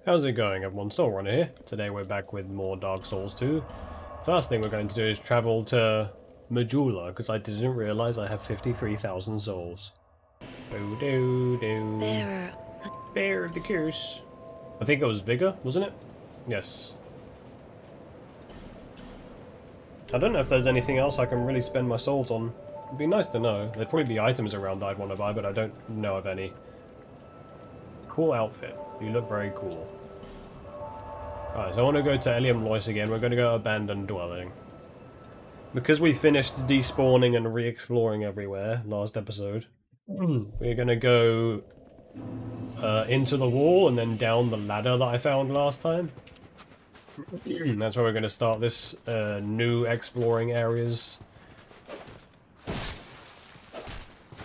How's it going, everyone? SoulRunner here. Today we're back with more Dark Souls 2. First thing we're going to do is travel to Majula, because I didn't realize I have 53,000 souls. Do do do. Bearer. Bear of the curse. I think it was Vigor, wasn't it? Yes. I don't know if there's anything else I can really spend my souls on. It'd be nice to know. There'd probably be items around that I'd want to buy, but I don't know of any. Cool outfit. You look very cool. Alright, so I want to go to Eleum Loyce again. We're going to go Abandoned Dwelling. Because we finished despawning and re-exploring everywhere last episode, we're going to go into the wall and then down the ladder that I found last time. That's where we're going to start this new exploring areas.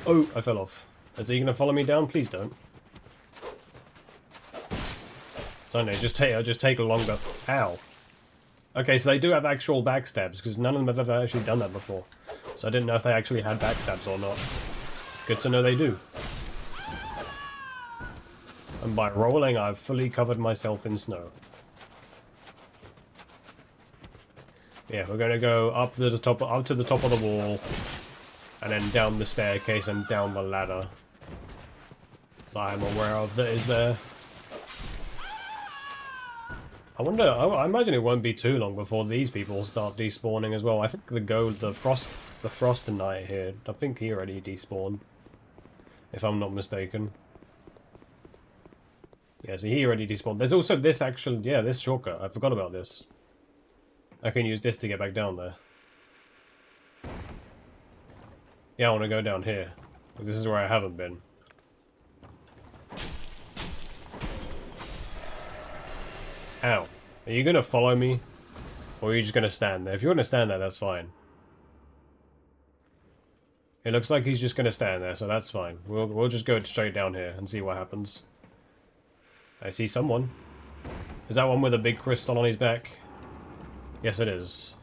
Oh, I fell off. Is he going to follow me down? Please don't. I don't know, just take longer. Ow. Okay, so they do have actual backstabs, because none of them have ever actually done that before. So I didn't know if they actually had backstabs or not. Good to know they do. And by rolling, I've fully covered myself in snow. Yeah, we're going to go up to the top of the wall, and then down the staircase and down the ladder that I'm aware of that is there. I wonder, I imagine it won't be too long before these people start despawning as well. I think the Frost Knight here, I think he already despawned. If I'm not mistaken. Yeah, so he already despawned. There's also this this shortcut. I forgot about this. I can use this to get back down there. Yeah, I want to go down here. This is where I haven't been. Ow. Are you going to follow me? Or are you just going to stand there? If you're going to stand there, that's fine. It looks like he's just going to stand there, so that's fine. We'll just go straight down here and see what happens. I see someone. Is that one with a big crystal on his back? Yes, it is.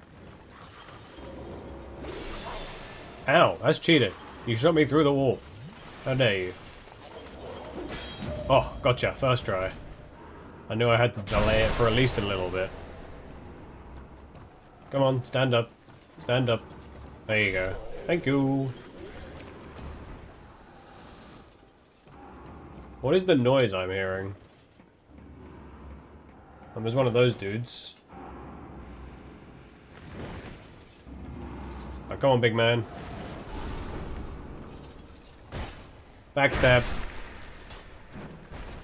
Ow, that's cheating. You shot me through the wall. How dare you? Oh, gotcha. First try. I knew I had to delay it for at least a little bit. Come on, stand up. Stand up. There you go. Thank you. What is the noise I'm hearing? Oh, there's one of those dudes. Oh, come on, big man. Backstab.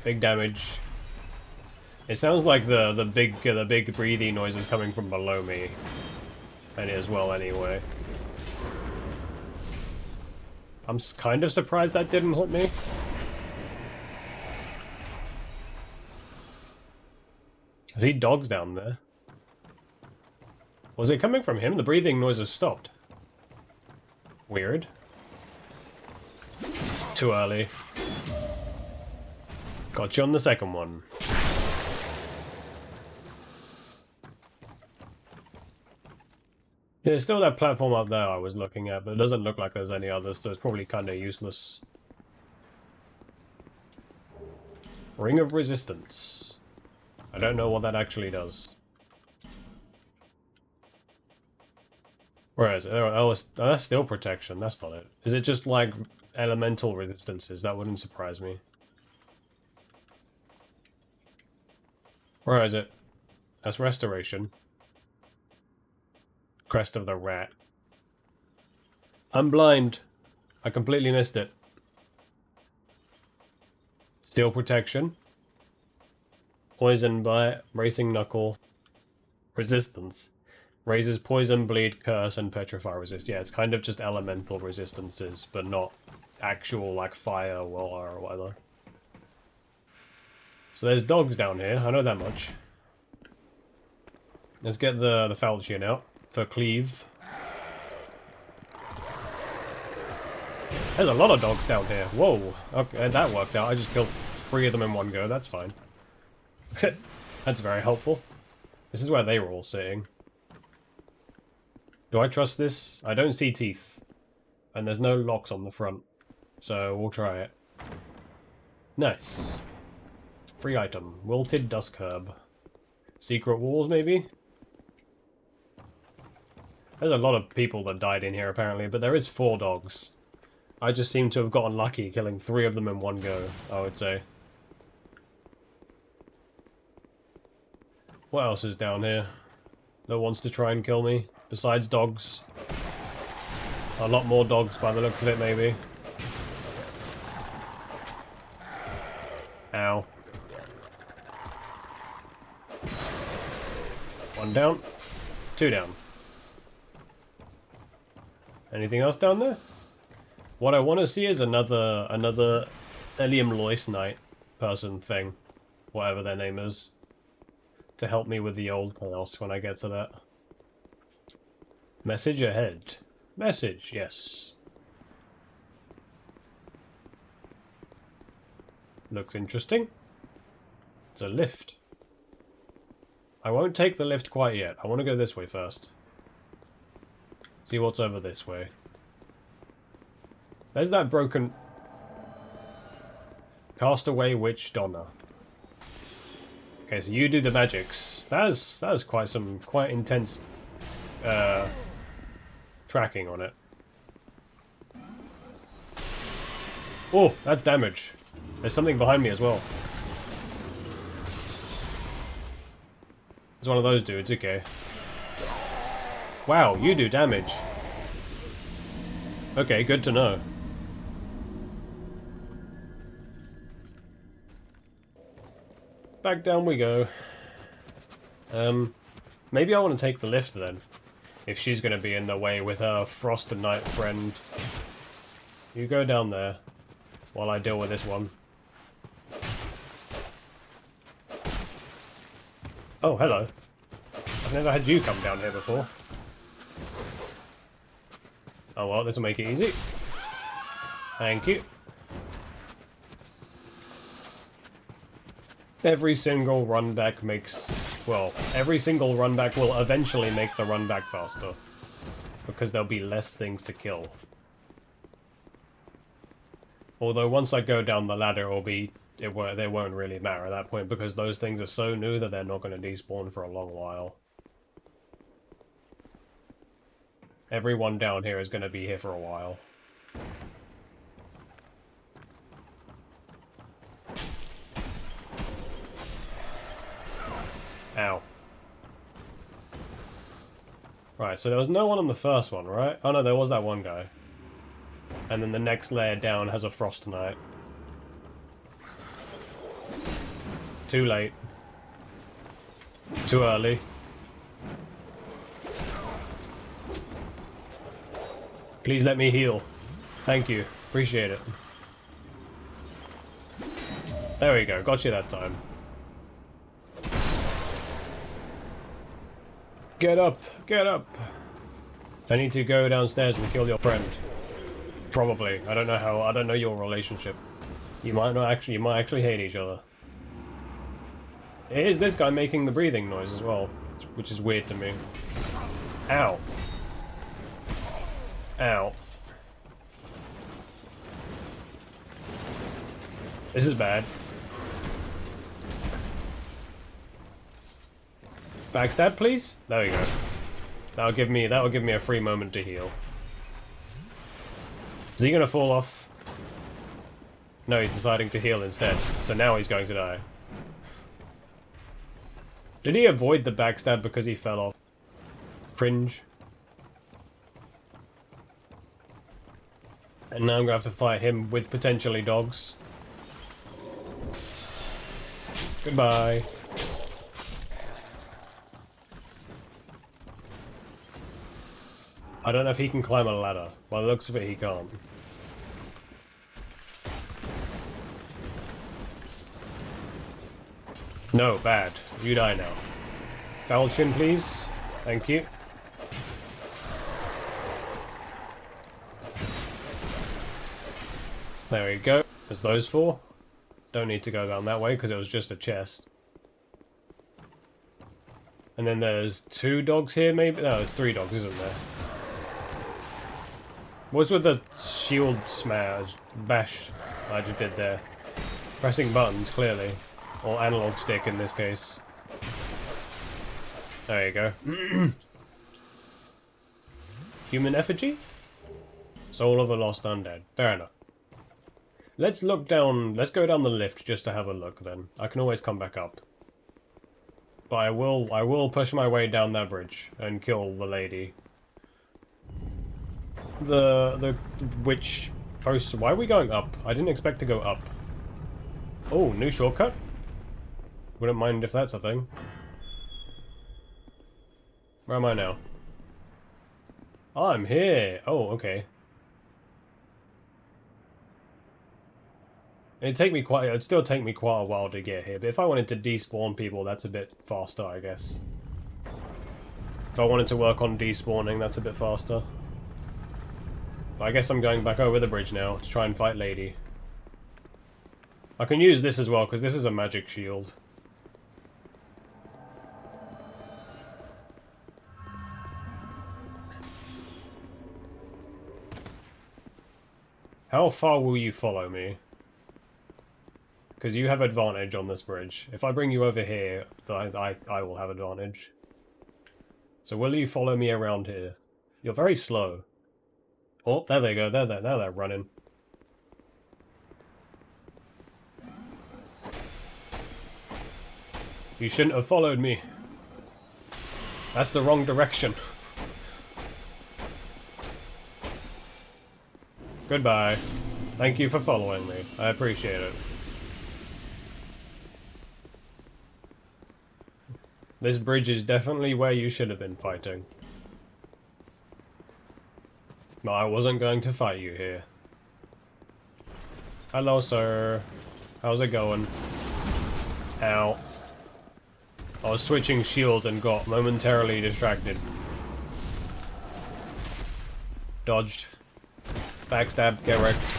Big damage. It sounds like the big breathing noise is coming from below me. And as well, anyway. I'm kind of surprised that didn't hit me. I see dogs down there. Was it coming from him? The breathing noise has stopped. Weird. Too early. Got you on the second one. Yeah, there's still that platform up there I was looking at, but it doesn't look like there's any others, so it's probably kind of useless. Ring of Resistance. I don't know what that actually does. Where is it? Oh, that's still protection. That's not it. Is it just like elemental resistances? That wouldn't surprise me. Where is it? That's restoration. Crest of the Rat. I'm blind. I completely missed it. Steel protection. Poison bite. Racing knuckle. Resistance. Raises poison, bleed, curse, and petrify resist. Yeah, it's kind of just elemental resistances, but not actual like fire or whatever. So there's dogs down here. I know that much. Let's get the falchion out. For cleave. There's a lot of dogs down here. Whoa. Okay, that works out. I just killed 3 of them in one go. That's fine. That's very helpful. This is where they were all sitting. Do I trust this? I don't see teeth. And there's no locks on the front. So we'll try it. Nice. Free item. Wilted dusk herb. Secret walls, maybe? There's a lot of people that died in here, apparently, but there is 4 dogs. I just seem to have gotten lucky, killing 3 of them in one go, I would say. What else is down here that wants to try and kill me, besides dogs? A lot more dogs by the looks of it, maybe. Ow. 1 down. 2 down. Anything else down there? What I want to see is another Eleum Loyce Knight person thing. Whatever their name is. To help me with the old chaos when I get to that. Message ahead. Message, yes. Looks interesting. It's a lift. I won't take the lift quite yet. I want to go this way first. See what's over this way. There's that broken... Castaway Witch Donna. Okay, so you do the magics. That is quite intense tracking on it. Oh, that's damage. There's something behind me as well. It's one of those dudes, okay. Wow, you do damage. Okay, good to know. Back down we go. Maybe I want to take the lift then. If she's going to be in the way with her Frost and Night friend. You go down there while I deal with this one. Oh, hello. I've never had you come down here before. Oh well, this will make it easy. Thank you. Every single run back makes... Well, every single run back will eventually make the run back faster. Because there'll be less things to kill. Although once I go down the ladder, they won't really matter at that point, because those things are so new that they're not going to despawn for a long while. Everyone down here is going to be here for a while. Ow. Right, so there was no one on the first one, right? Oh no, there was that one guy. And then the next layer down has a Frost Knight. Too late. Too early. Please let me heal. Thank you. Appreciate it. There we go. Got you that time. Get up! Get up! I need to go downstairs and kill your friend. Probably. I don't know how. I don't know your relationship. You might actually hate each other. It is this guy making the breathing noise as well, which is weird to me. Ow. Ow. This is bad. Backstab, please? There we go. That'll give me a free moment to heal. Is he gonna fall off? No, he's deciding to heal instead. So now he's going to die. Did he avoid the backstab because he fell off? Cringe. And now I'm gonna have to fight him with potentially dogs. Goodbye. I don't know if he can climb a ladder. By the looks of it, he can't. No, bad. You die now. Falchion, please. Thank you. There we go. There's those 4. Don't need to go down that way because it was just a chest. And then there's 2 dogs here, maybe? No, there's 3 dogs, isn't there? What's with the shield smash, bash I just did there? Pressing buttons, clearly. Or analog stick in this case. There you go. Human effigy? Soul of a lost undead. Fair enough. Let's look down... Let's go down the lift just to have a look then. I can always come back up. But I will push my way down that bridge and kill the lady. The witch post... Why are we going up? I didn't expect to go up. Oh, new shortcut? Wouldn't mind if that's a thing. Where am I now? Oh, I'm here. Oh, okay. It'd still take me quite a while to get here, but if I wanted to despawn people, that's a bit faster, I guess. If I wanted to work on despawning, that's a bit faster. But I guess I'm going back over the bridge now to try and fight Lady. I can use this as well, because this is a magic shield. How far will you follow me? Because you have advantage on this bridge. If I bring you over here, I will have advantage. So will you follow me around here? You're very slow. Oh, there they go. Now they're running. You shouldn't have followed me. That's the wrong direction. Goodbye. Thank you for following me. I appreciate it. This bridge is definitely where you should have been fighting. No, I wasn't going to fight you here. Hello, sir. How's it going? Ow. I was switching shield and got momentarily distracted. Dodged. Backstab, get wrecked.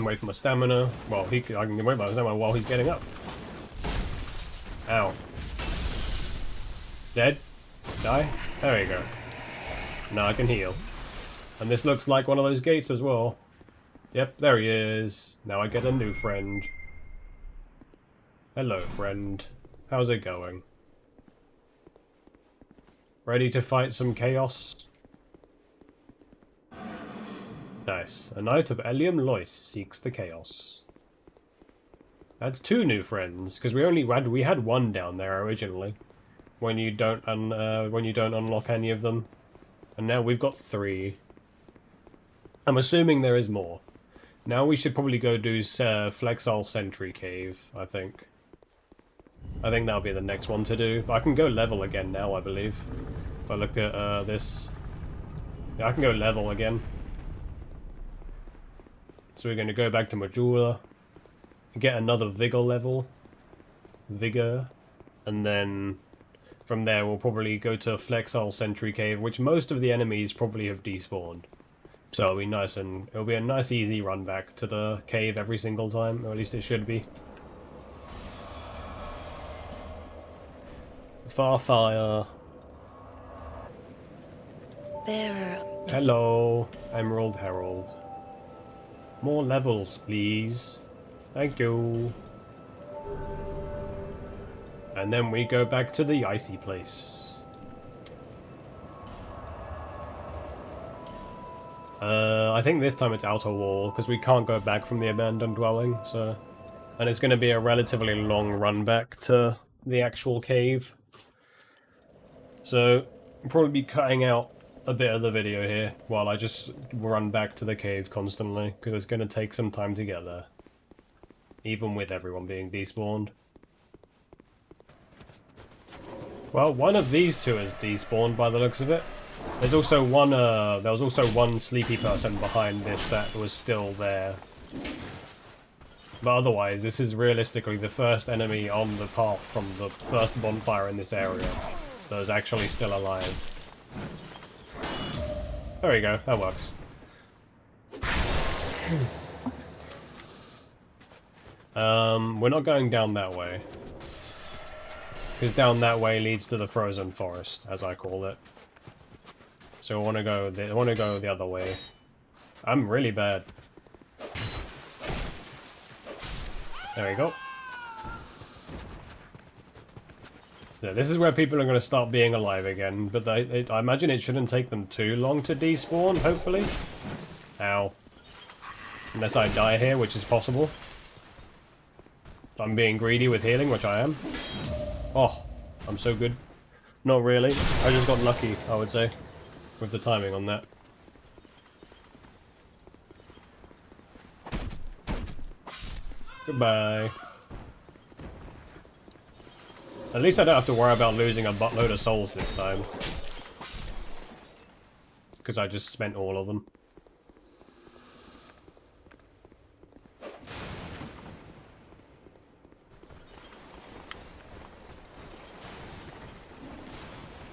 Wait for my stamina. Well, I can wait for my stamina while he's getting up. Ow. Dead? Die? There you go. Now I can heal. And this looks like one of those gates as well. Yep, there he is. Now I get a new friend. Hello, friend. How's it going? Ready to fight some chaos? Nice. A knight of Eleum, Loyce seeks the chaos. That's 2 new friends, because we had 1 down there originally. When you don't unlock any of them. And now we've got 3. I'm assuming there is more. Now we should probably go do Flexile Sentry Cave, I think. I think that'll be the next one to do. But I can go level again now, I believe. If I look at this. Yeah, I can go level again. So we're going to go back to Majula. Get another Vigor level. Vigor. And then from there we'll probably go to Flexile Sentry Cave, which most of the enemies probably have despawned. So it'll be nice, and it'll be a nice easy run back to the cave every single time, or at least it should be. Farfire. Bearer. Hello, Emerald Herald. More levels, please. Thank you. And then we go back to the icy place. I think this time it's outer wall, because we can't go back from the abandoned dwelling, so... And it's going to be a relatively long run back to the actual cave. So, I'll probably be cutting out a bit of the video here, while I just run back to the cave constantly, because it's going to take some time to get there. Even with everyone being despawned. Well, one of these 2 is despawned by the looks of it. There's also one, there was also one sleepy person behind this that was still there. But otherwise, this is realistically the first enemy on the path from the first bonfire in this area that is actually still alive. There we go, that works. We're not going down that way. Because down that way leads to the frozen forest, as I call it. So I want to go the other way. I'm really bad. There we go. Yeah, this is where people are going to start being alive again, but I imagine it shouldn't take them too long to despawn, hopefully. Ow. Unless I die here, which is possible. I'm being greedy with healing, which I am. Oh, I'm so good. Not really. I just got lucky, I would say, with the timing on that. Goodbye. At least I don't have to worry about losing a buttload of souls this time. Because I just spent all of them.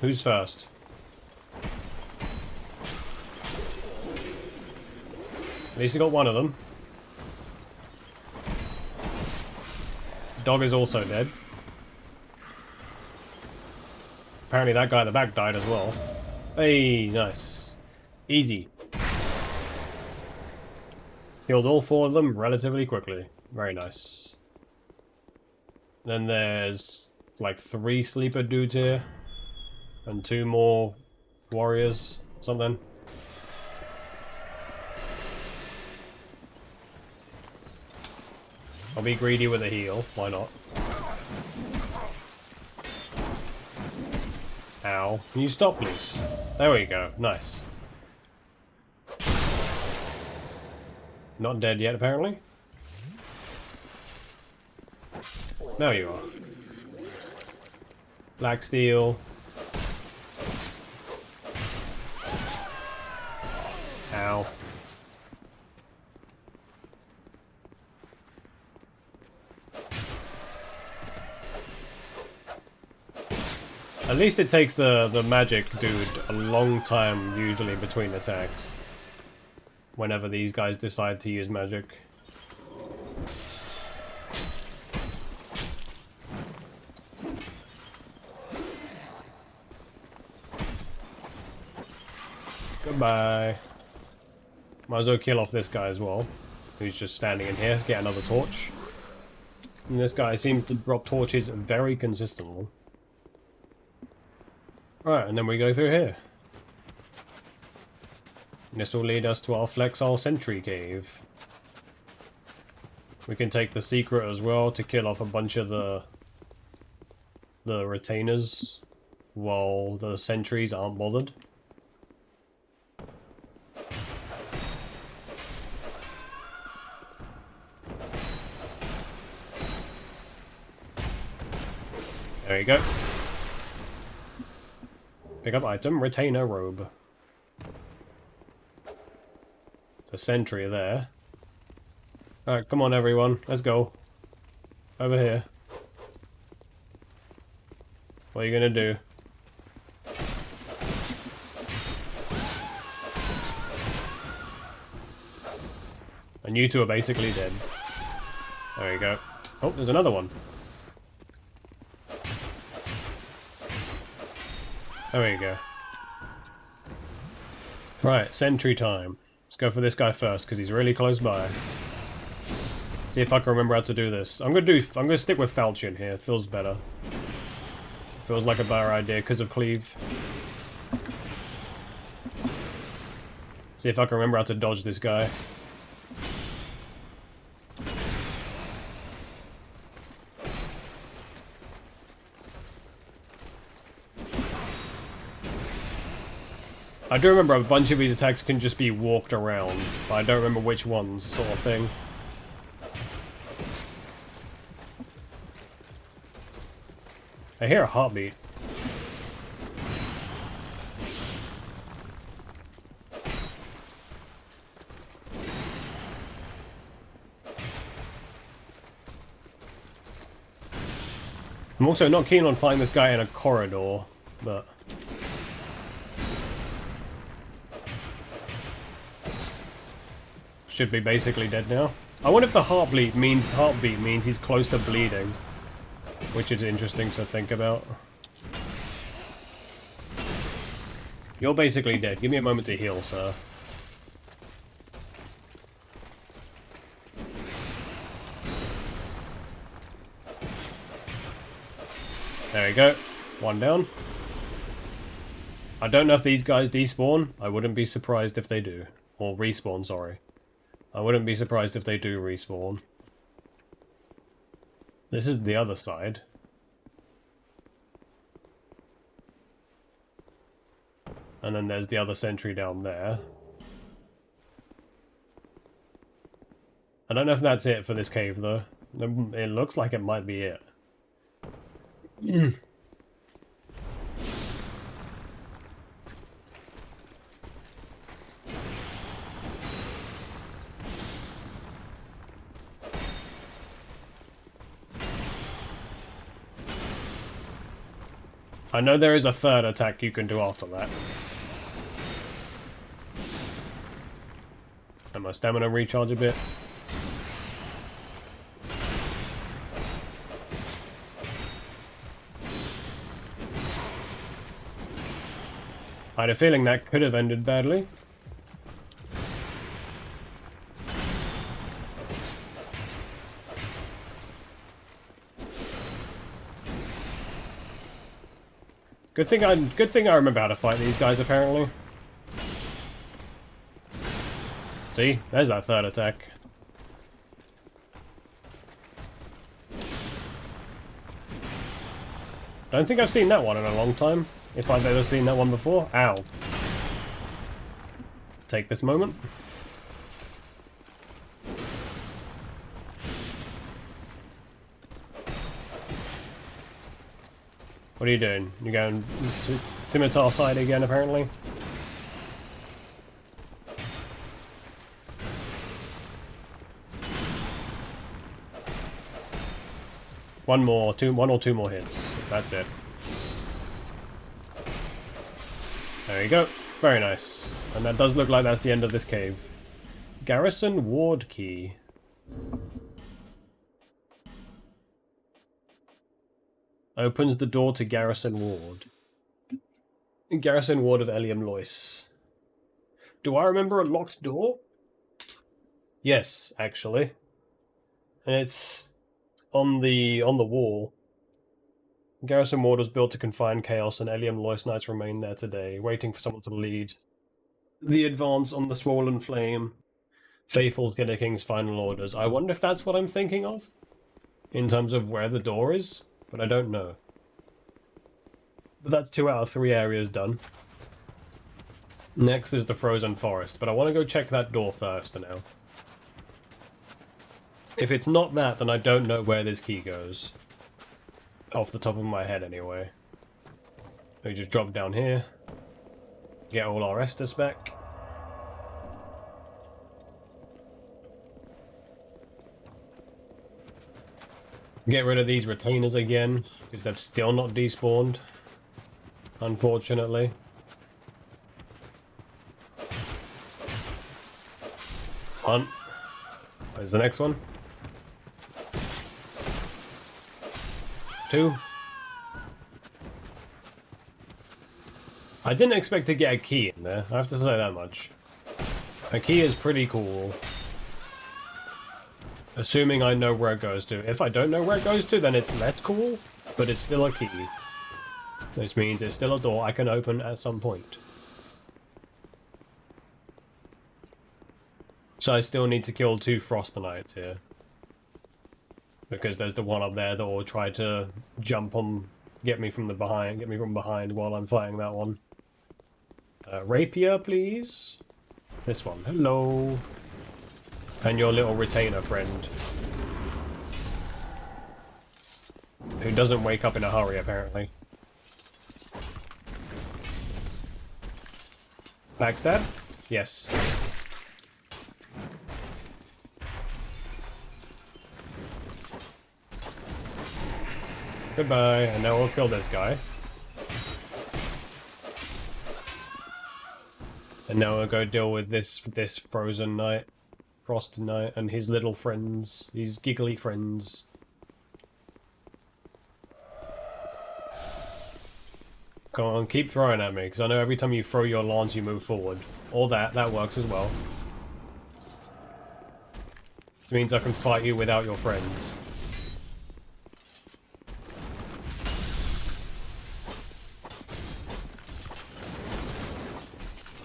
Who's first? At least I got one of them. Dog is also dead. Apparently that guy at the back died as well. Hey, nice. Easy. Killed all 4 of them relatively quickly. Very nice. Then there's like 3 sleeper dudes here. And 2 more warriors. Something. I'll be greedy with a heal. Why not? Ow. Can you stop, please? There we go. Nice. Not dead yet, apparently. There you are. Black steel. Ow. At least it takes the magic dude a long time, usually, between attacks. Whenever these guys decide to use magic. Goodbye. Might as well kill off this guy as well, who's just standing in here. Get another torch. And this guy seems to drop torches very consistently. Right, and then we go through here. And this will lead us to our Flexile Sentry Cave. We can take the secret as well to kill off a bunch of the retainers while the sentries aren't bothered. There you go. Pick up item, retainer robe. The sentry there. Alright, come on everyone, let's go. Over here. What are you gonna do? And you two are basically dead. There you go. Oh, there's another one. There we go. Right, sentry time. Let's go for this guy first, because he's really close by. See if I can remember how to do this. I'm gonna stick with Falchion here. It feels better. Feels like a better idea because of cleave. See if I can remember how to dodge this guy. I do remember a bunch of these attacks can just be walked around, but I don't remember which ones, sort of thing. I hear a heartbeat. I'm also not keen on fighting this guy in a corridor, but... should be basically dead now. I wonder if the heartbeat means he's close to bleeding. Which is interesting to think about. You're basically dead. Give me a moment to heal, sir. There we go. One down. I don't know if these guys despawn. I wouldn't be surprised if they do. Or respawn, sorry. I wouldn't be surprised if they do respawn. This is the other side. And then there's the other sentry down there. I don't know if that's it for this cave, though. It looks like it might be it. I know there is a third attack you can do after that. And my stamina recharge a bit. I had a feeling that could have ended badly. Good thing I remember how to fight these guys, apparently. See? There's that third attack. Don't think I've seen that one in a long time. If I've ever seen that one before. Ow. Take this moment. What are you doing? You're going scimitar side again, apparently? One or two more hits. That's it. There you go. Very nice. And that does look like that's the end of this cave. Garrison Ward Key. Opens the door to Garrison Ward. Garrison Ward of Eleum, Loyce. Do I remember a locked door? Yes, actually. And it's on the wall. Garrison Ward was built to confine chaos, and Eleum Loyce Knights remain there today, waiting for someone to lead the advance on the swollen flame. Faithful to the King's final orders. I wonder if that's what I'm thinking of? In terms of where the door is? But I don't know. But that's 2 out of 3 areas done. Next is the Frozen Forest, but I want to go check that door first now. If it's not that, then I don't know where this key goes. Off the top of my head, anyway. We just drop down here. Get all our Estus back. Get rid of these retainers again, because they've still not despawned. Unfortunately. One. Where's the next one? 2. I didn't expect to get a key in there, I have to say that much. A key is pretty cool. Assuming I know where it goes to. If I don't know where it goes to, then it's less cool, but it's still a key. Which means it's still a door I can open at some point. So I still need to kill 2 Frost Knights here. Because there's the one up there that will try to jump on, get me from behind while I'm fighting that one. Rapier, please. This one. Hello. And your little retainer friend. Who doesn't wake up in a hurry, apparently. Backstab? Yes. Goodbye, and now we'll kill this guy. And now we'll go deal with this Frozen Knight. Frost Knight and his little friends. His giggly friends. Come on, keep throwing at me, because I know every time you throw your lance you move forward. Or that works as well. This means I can fight you without your friends.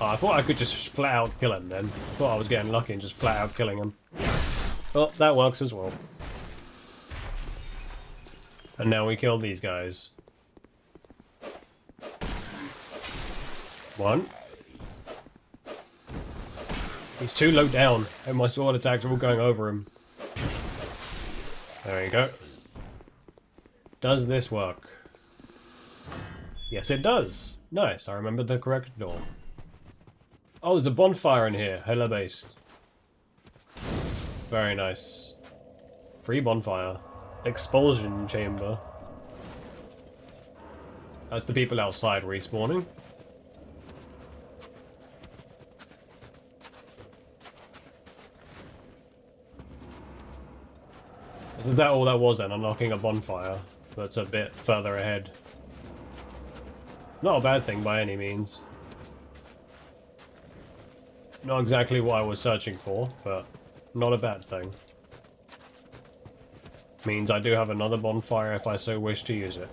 Oh, I thought I could just flat out kill him then. I thought I was getting lucky and just flat out killing him. Well, that works as well. And now we kill these guys. One. He's too low down, and my sword attacks are all going over him. There you go. Does this work? Yes, it does. Nice, I remembered the correct door. Oh, there's a bonfire in here, hella-based. Very nice. Free bonfire. Expulsion chamber. That's the people outside respawning. Isn't that all that was then? Unlocking a bonfire that's a bit further ahead. Not a bad thing by any means. Not exactly what I was searching for, but not a bad thing. Means I do have another bonfire if I so wish to use it.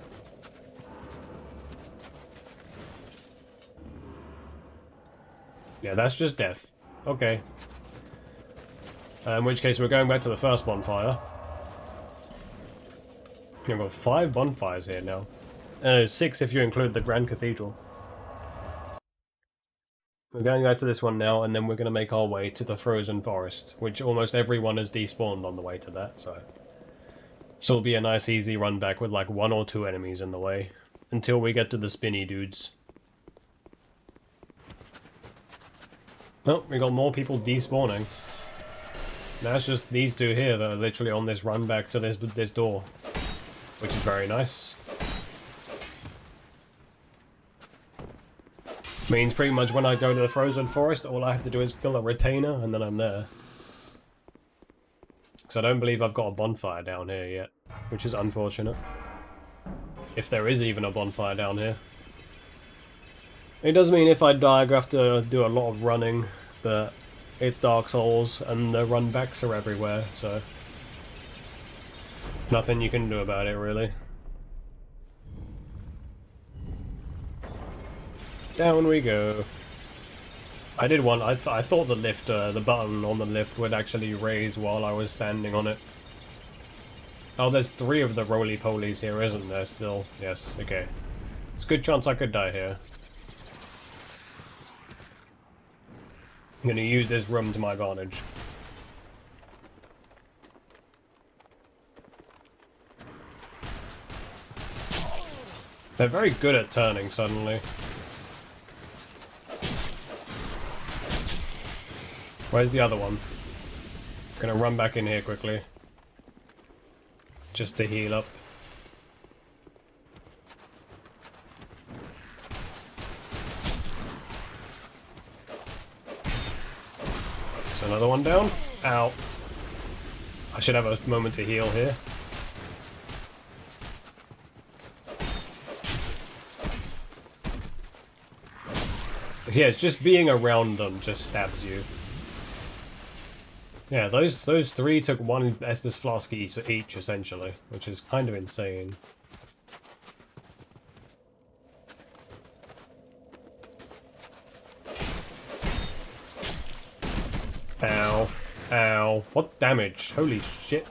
Yeah, that's just death. Okay. In which case we're going back to the first bonfire. We've got 5 bonfires here now. 6 if you include the Grand Cathedral. We're going back to this one now, and then we're going to make our way to the Frozen Forest, which almost everyone has despawned on the way to that, so... So it'll be a nice easy run back with like 1 or 2 enemies in the way, until we get to the spinny dudes. Oh, we got more people despawning. Now it's just these 2 here that are literally on this run back to this door. Which is very nice. Means pretty much when I go to the Frozen Forest, all I have to do is kill a retainer, and then I'm there. Because I don't believe I've got a bonfire down here yet, which is unfortunate. If there is even a bonfire down here. It does mean if I die, I have to do a lot of running, but it's Dark Souls, and the run backs are everywhere, so... Nothing you can do about it, really. Down we go. I did one. I thought the lift, the button on the lift would actually raise while I was standing on it. Oh, there's 3 of the roly-polies here, isn't there, still? Yes, okay. It's a good chance I could die here. I'm gonna use this room to my advantage. They're very good at turning suddenly. Where's the other one? Gonna run back in here quickly. Just to heal up. So another one down. Ow. I should have a moment to heal here. Yeah, it's just being around them just stabs you. Yeah, those 3 took 1 Estus flask each, essentially, which is kind of insane. Ow. Ow. What damage? Holy shit.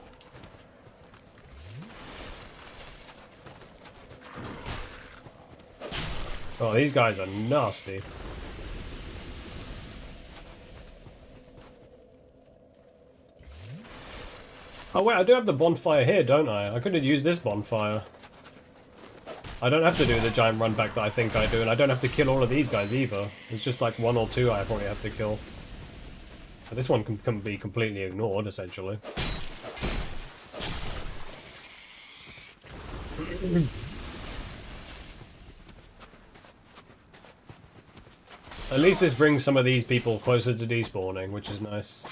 Oh, these guys are nasty. Oh wait, I do have the bonfire here, don't I? I could have used this bonfire. I don't have to do the giant run back that I think I do, and I don't have to kill all of these guys either. It's just like 1 or 2 I probably have to kill. But this one can be completely ignored, essentially. At least this brings some of these people closer to despawning, which is nice.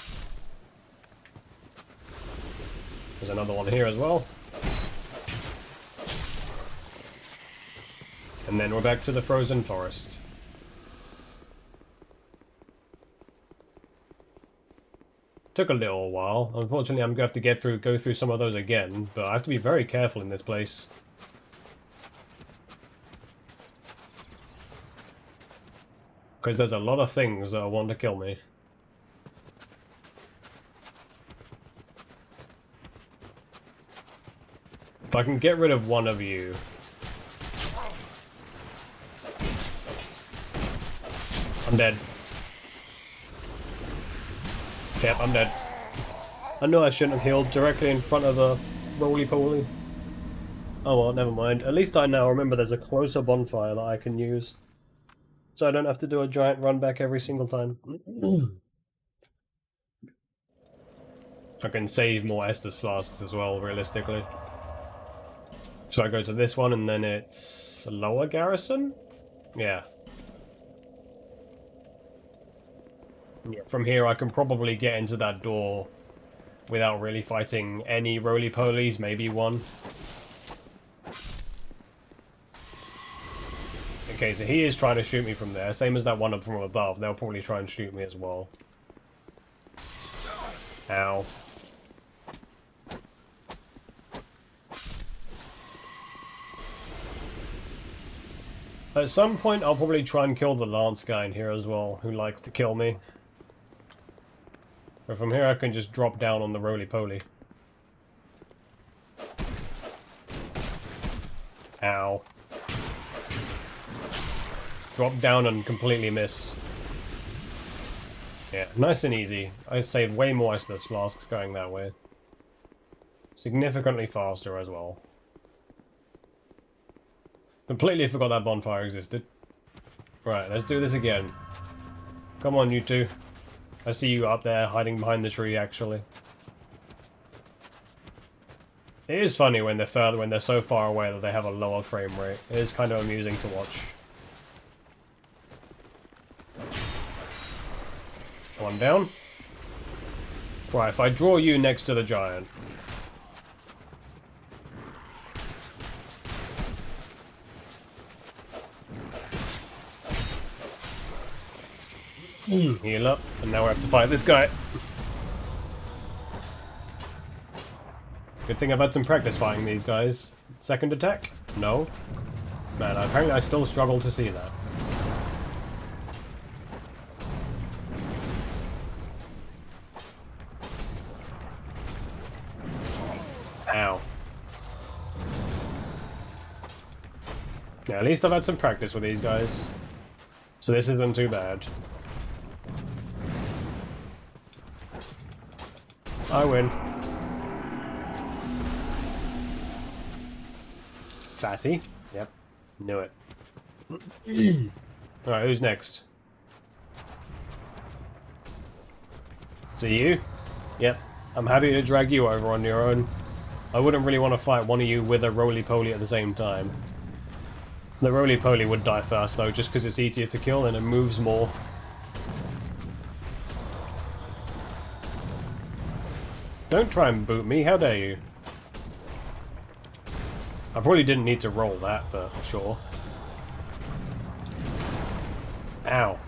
There's another one here as well. And then we're back to the Frozen Forest. Took a little while. Unfortunately, I'm going to have to go through some of those again, but I have to be very careful in this place. Because there's a lot of things that want to kill me. If I can get rid of one of you... I'm dead. Yep, I'm dead. I know I shouldn't have healed directly in front of the roly-poly. Oh well, never mind. At least I now remember there's a closer bonfire that I can use. So I don't have to do a giant run back every single time. I can save more Estus flasks as well, realistically. So I go to this one and then it's a lower garrison? Yeah. Yeah. From here I can probably get into that door without really fighting any roly-polies, maybe one. Okay, so he is trying to shoot me from there, same as that one up from above. They'll probably try and shoot me as well. Ow. At some point, I'll probably try and kill the Lance guy in here as well, who likes to kill me. But from here, I can just drop down on the roly-poly. Ow. Drop down and completely miss. Yeah, nice and easy. I saved way more Estus flasks going that way. Significantly faster as well. Completely forgot that bonfire existed. Right, let's do this again. Come on, you two. I see you up there, hiding behind the tree, actually. It is funny when they're so far away that they have a lower frame rate. It is kind of amusing to watch. One down. Right, if I draw you next to the giant. Heal up, and now we have to fight this guy. Good thing I've had some practice fighting these guys. Second attack? No. Man, apparently I still struggle to see that. Ow. Yeah, at least I've had some practice with these guys. So this isn't too bad. I win. Fatty. Yep. Knew it. Alright, who's next? Is it you? Yep. I'm happy to drag you over on your own. I wouldn't really want to fight one of you with a roly-poly at the same time. The roly-poly would die first though, just because it's easier to kill and it moves more. Don't try and boot me, how dare you? I probably didn't need to roll that, but sure. Ow.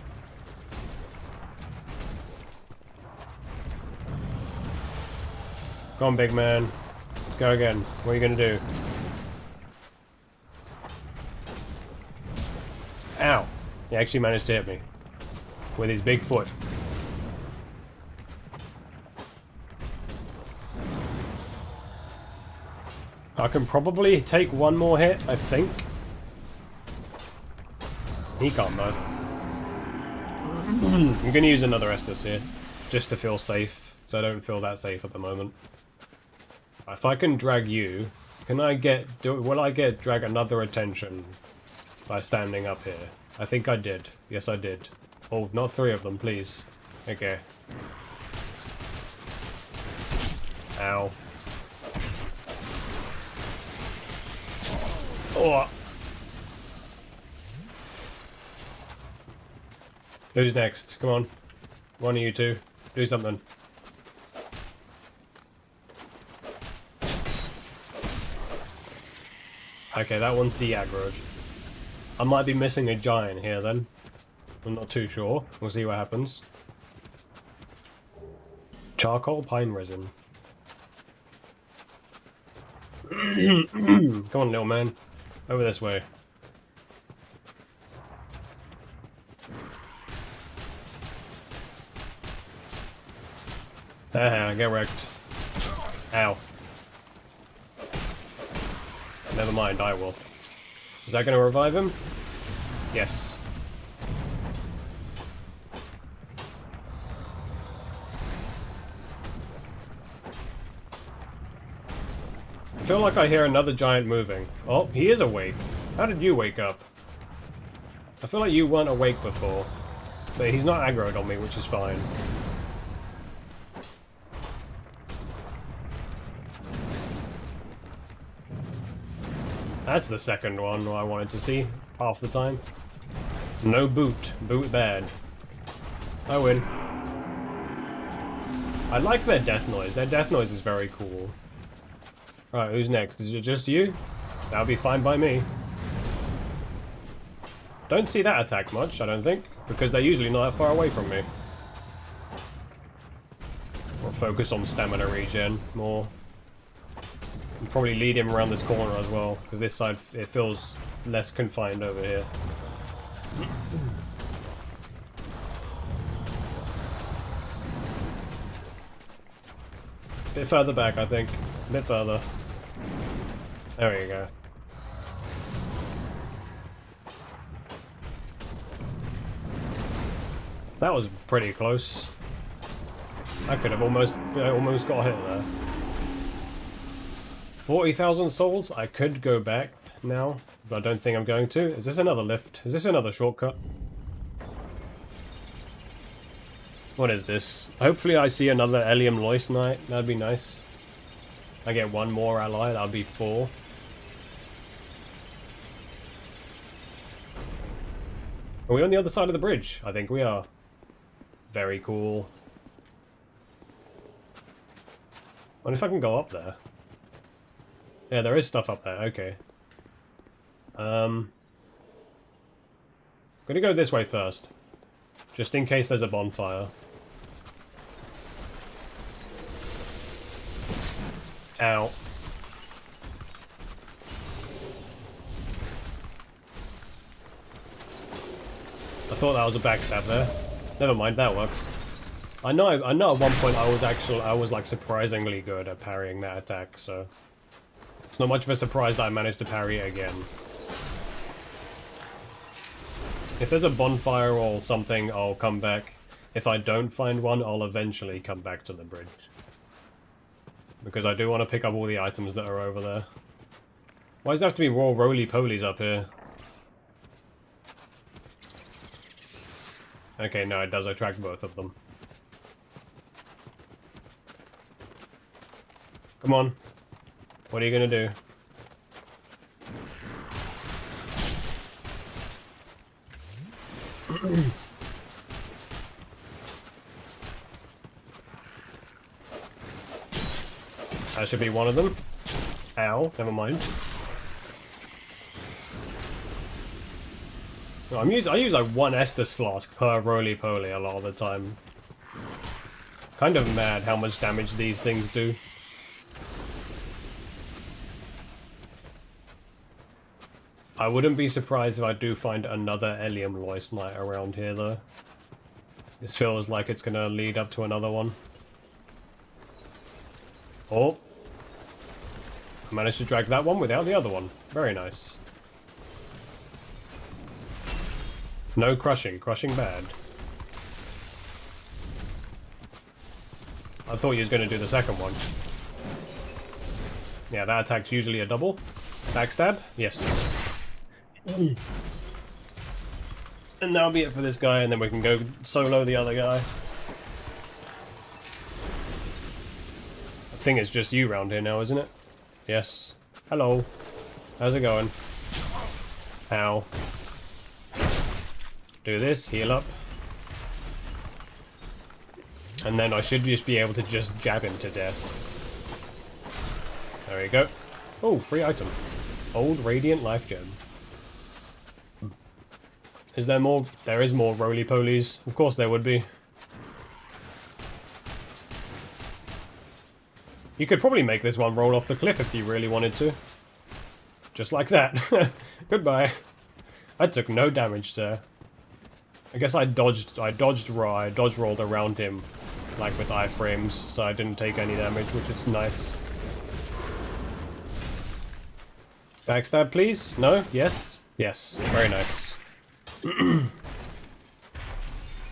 Come on, big man. Go again. What are you gonna do? Ow. He actually managed to hit me. With his big foot. I can probably take one more hit, I think. He can't though. I'm gonna use another Estus here, just to feel safe, so I don't feel that safe at the moment. If I can drag you, will I drag another attention by standing up here? I think I did. Yes, I did. Oh, not three of them, please. Okay. Ow. Oh. Who's next? Come on. One of you two. Do something. Okay, that one's de-aggroed. I might be missing a giant here then. I'm not too sure. We'll see what happens. Charcoal pine resin. Come on, little man. Over this way. Get wrecked. Ow. Never mind, I will. Is that going to revive him? Yes. I feel like I hear another giant moving. Oh, he is awake. How did you wake up? I feel like you weren't awake before. But he's not aggroed on me, which is fine. That's the second one I wanted to see, half the time. No boot. Boot bad. I win. I like their death noise. Their death noise is very cool. Right, who's next? Is it just you? That'll be fine by me. Don't see that attack much, I don't think, because they're usually not that far away from me. We'll focus on stamina regen more. And probably lead him around this corner as well, because this side, it feels less confined over here. Bit further back, I think. A bit further. There we go. That was pretty close. I could have almost got hit there. 40,000 souls? I could go back now, but I don't think I'm going to. Is this another lift? Is this another shortcut? What is this? Hopefully I see another Eleum Loyce Knight. That'd be nice. I get one more ally, that'll be 4. Are we on the other side of the bridge? I think we are. Very cool. I wonder if I can go up there. Yeah, there is stuff up there, okay. Gonna go this way first. Just in case there's a bonfire. Ow. I thought that was a backstab there. Never mind, that works. I know at one point I was like surprisingly good at parrying that attack, so it's not much of a surprise that I managed to parry it again. If there's a bonfire or something, I'll come back. If I don't find one, I'll eventually come back to the bridge. Because I do want to pick up all the items that are over there. Why does there have to be raw roly-polies up here? Okay, no, it does attract both of them. Come on. What are you gonna do? That should be one of them. Ow, never mind. No, I use like one Estus flask per roly-poly a lot of the time. Kind of mad how much damage these things do. I wouldn't be surprised if I do find another Eleum Loyce Knight around here though. This feels like it's gonna lead up to another one. Oh! I managed to drag that one without the other one. Very nice. No crushing. Crushing bad. I thought you was going to do the second one. Yeah, that attack's usually a double. Backstab? Yes. And that'll be it for this guy, and then we can go solo the other guy. I think it's just you round here now, isn't it? Yes. Hello. How's it going? Ow. Do this, heal up. And then I should just be able to just jab him to death. There we go. Oh, free item. Old Radiant Life Gem. Is there more? There is more roly-polies. Of course there would be. You could probably make this one roll off the cliff if you really wanted to. Just like that. Goodbye. I took no damage there. I guess I dodge rolled around him like with iframes, so I didn't take any damage, which is nice. Backstab, please? No? Yes? Yes. Very nice.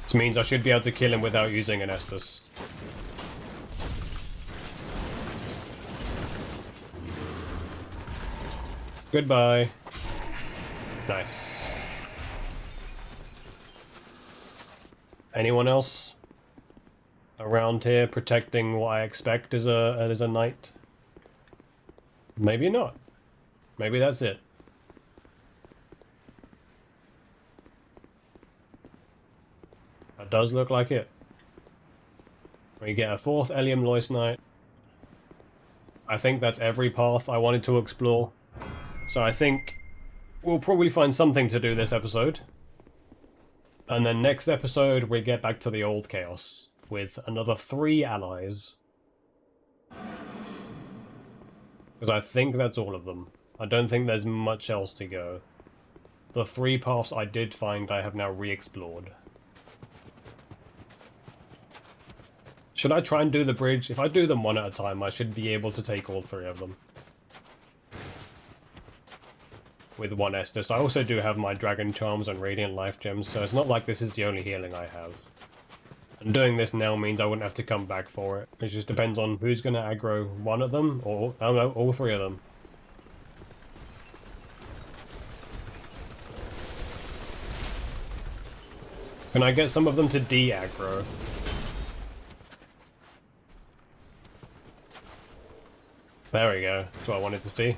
This means I should be able to kill him without using an Estus. Goodbye. Nice. Anyone else around here protecting what I expect as a knight? Maybe not. Maybe that's it. That does look like it. We get a 4th Eleum Loyce Knight. I think that's every path I wanted to explore. So I think we'll probably find something to do this episode. And then next episode we get back to the old chaos with another 3 allies. Because I think that's all of them. I don't think there's much else to go. The 3 paths I did find I have now re-explored. Should I try and do the bridge? If I do them one at a time, I should be able to take all 3 of them. With 1 Estus. I also do have my Dragon Charms and Radiant Life Gems, so it's not like this is the only healing I have. And doing this now means I wouldn't have to come back for it. It just depends on who's going to aggro 1 of them, or, oh no, all 3 of them. Can I get some of them to de-aggro? There we go. That's what I wanted to see.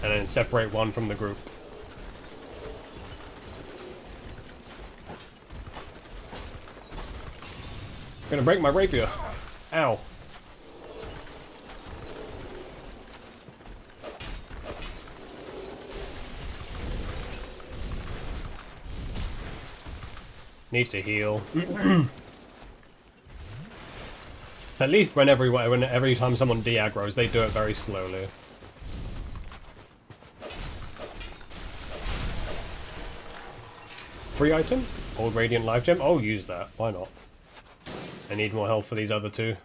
And then separate 1 from the group. I'm gonna break my rapier. Ow. Need to heal. At least when every time someone de-aggroes, they do it very slowly. Free item? Old Radiant Life Gem? I'll use that. Why not? I need more health for these other 2.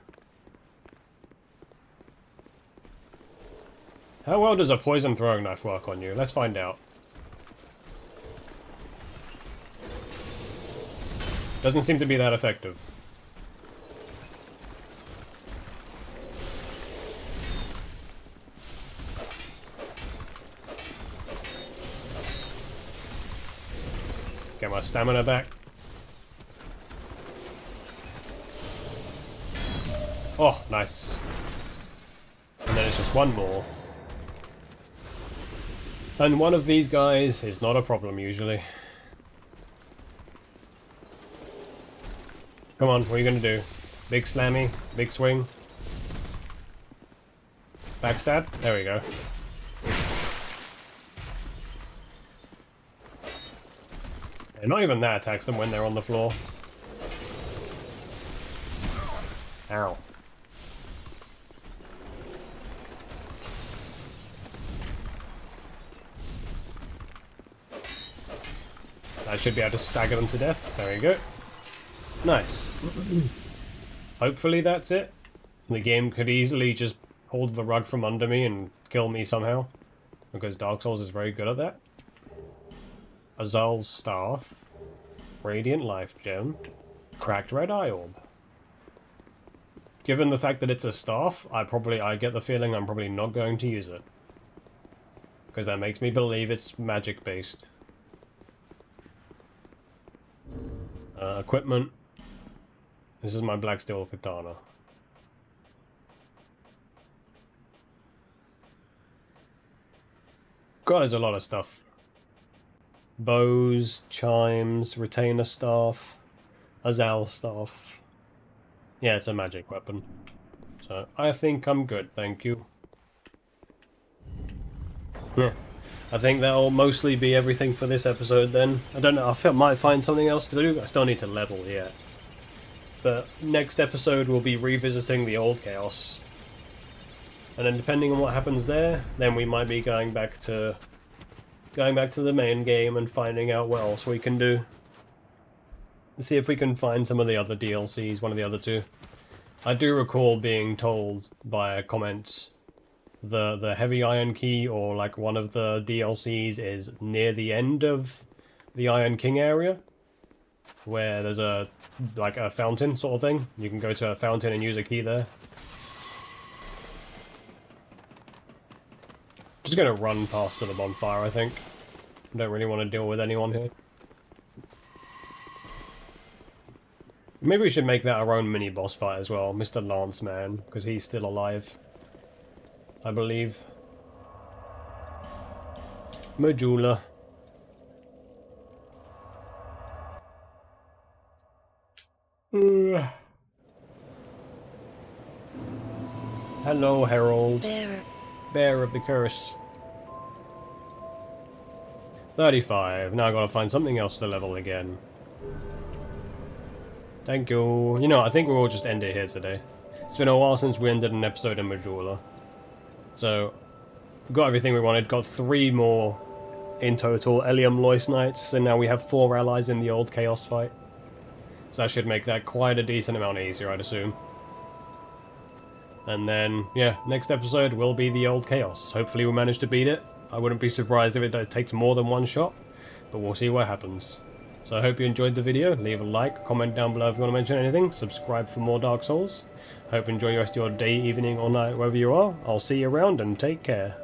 How well does a poison throwing knife work on you? Let's find out. Doesn't seem to be that effective. Get my stamina back. Oh, nice. And then it's just 1 more. And 1 of these guys is not a problem usually. Come on, what are you gonna do? Big slammy, big swing. Backstab? There we go. And not even that attacks them when they're on the floor. Ow. I should be able to stagger them to death. There we go. Nice. Hopefully that's it. The game could easily just hold the rug from under me and kill me somehow. Because Dark Souls is very good at that. Azal's Staff. Radiant Life Gem. Cracked Red Eye Orb. Given the fact that it's a staff, I get the feeling I'm probably not going to use it. Because that makes me believe it's magic based. Equipment. This is my Black Steel Katana. God, there's a lot of stuff. Bows, chimes, retainer staff, Azal staff. Yeah, it's a magic weapon. So, I think I'm good, thank you. Yeah. I think that'll mostly be everything for this episode then. I don't know, I might find something else to do. I still need to level yet. But next episode we'll be revisiting the old chaos. And then depending on what happens there, then we might be going back to the main game and finding out what else we can do. see if we can find some of the other DLCs, one of the other two. I do recall being told by comments the heavy iron key or like one of the DLCs is near the end of the Iron King area, where there's a like a fountain sort of thing. You can go to a fountain and use a key there. Just gonna run past to the bonfire, I think. I don't really want to deal with anyone here. Maybe we should make that our own mini boss fight as well, Mr. Lance Man, because he's still alive, I believe. Majula. Hello, Herald. Bearer of the curse. 35. Now I gotta find something else to level again. Thank you. You know, I think we'll just end it here today. It's been a while since we ended an episode in Majula. So, we've got everything we wanted. Got 3 more in total Eleum Loyce Knights, and now we have 4 allies in the old Chaos fight. So that should make that quite a decent amount easier, I'd assume. And then, yeah, next episode will be the old Chaos. Hopefully we manage to beat it. I wouldn't be surprised if it takes more than 1 shot, but we'll see what happens. So I hope you enjoyed the video. Leave a like, comment down below if you want to mention anything, subscribe for more Dark Souls. Hope you enjoy the rest of your day, evening, or night, wherever you are. I'll see you around, and take care.